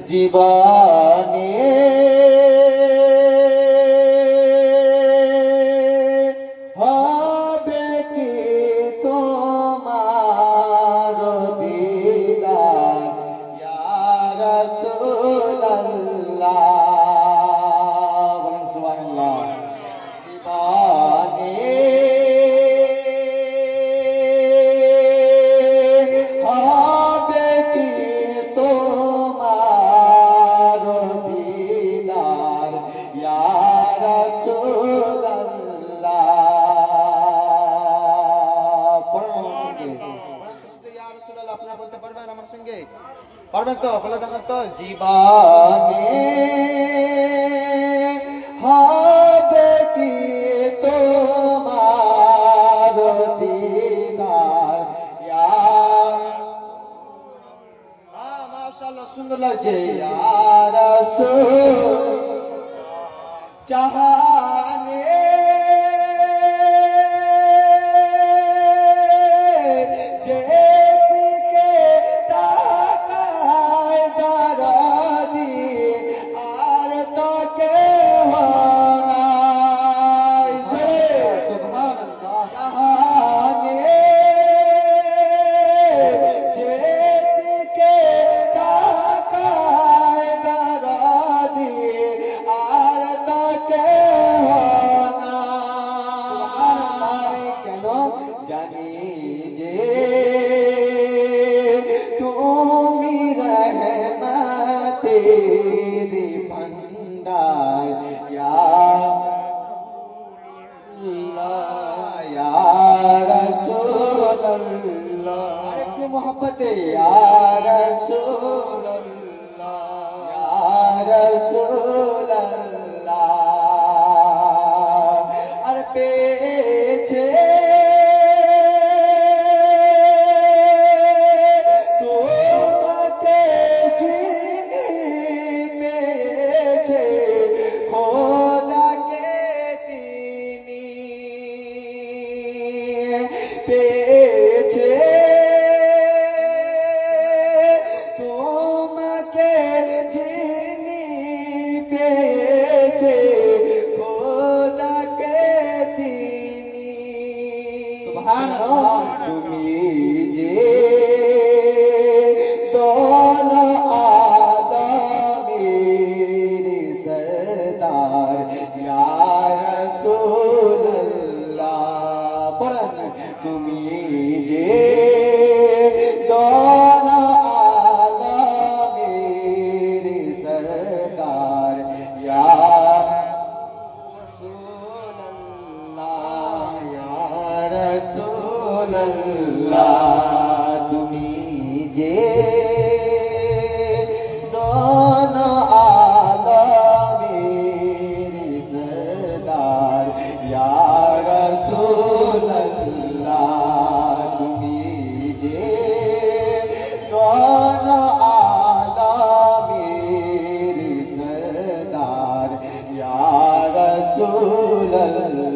জীবনে হবে কি তোমার দিদার ইয়া রাসূলুল্লাহ। বলুন সুবহানাল্লাহ। জীবনে হবে কি তোমার দিদার ইয়া রাসূলুল্লাহ। আপনারা বলতে পারবেন আমার সঙ্গে? পারবেন তো? বলে দেখেন তো। জীবনে হবে কি তোমার দিদার ইয়া মাশাআল্লাহ, সুন্দর লাগছে। ইয়া রাসূল জাহানে যেদিকে তাকায় দারাদি আর তো কেহ নাই। সুবহানাল্লাহ। জাহানে যেদিকে তাকায় দারাদি আর তো কেহ নাই। কেন জানি যে তুমি রহমতের ভান্ডার ইয়া আল্লাহ ইয়া রাসূলুল্লাহ। আরেকটু মোহব্বতে ইয়া রাসূলুল্লাহ ইয়া রাসূলুল্লাহ। আর পেয়েছে তোমাকে যিনি পেয়েছে খোদাকে তিনি পেয়েছে। তোমাকে যিনি পেয়েছে খোদাকে তিনি। সুবহানাল্লাহ। তুমি যে দোল আলমের সরদার ইয়া রাসূলুল্লাহ। পড়েন। তুমি যে দোল আলমের সরদার ইয়া রাসূলুল্লাহ ইয়া রাসূলুল্লাহ। তুমি যে দোল আলমের সরদার ইয়া রাসূলুল্লাহ। তুমি যে দোল আলমের সরদার ইয়া রাসূলুল্লাহ।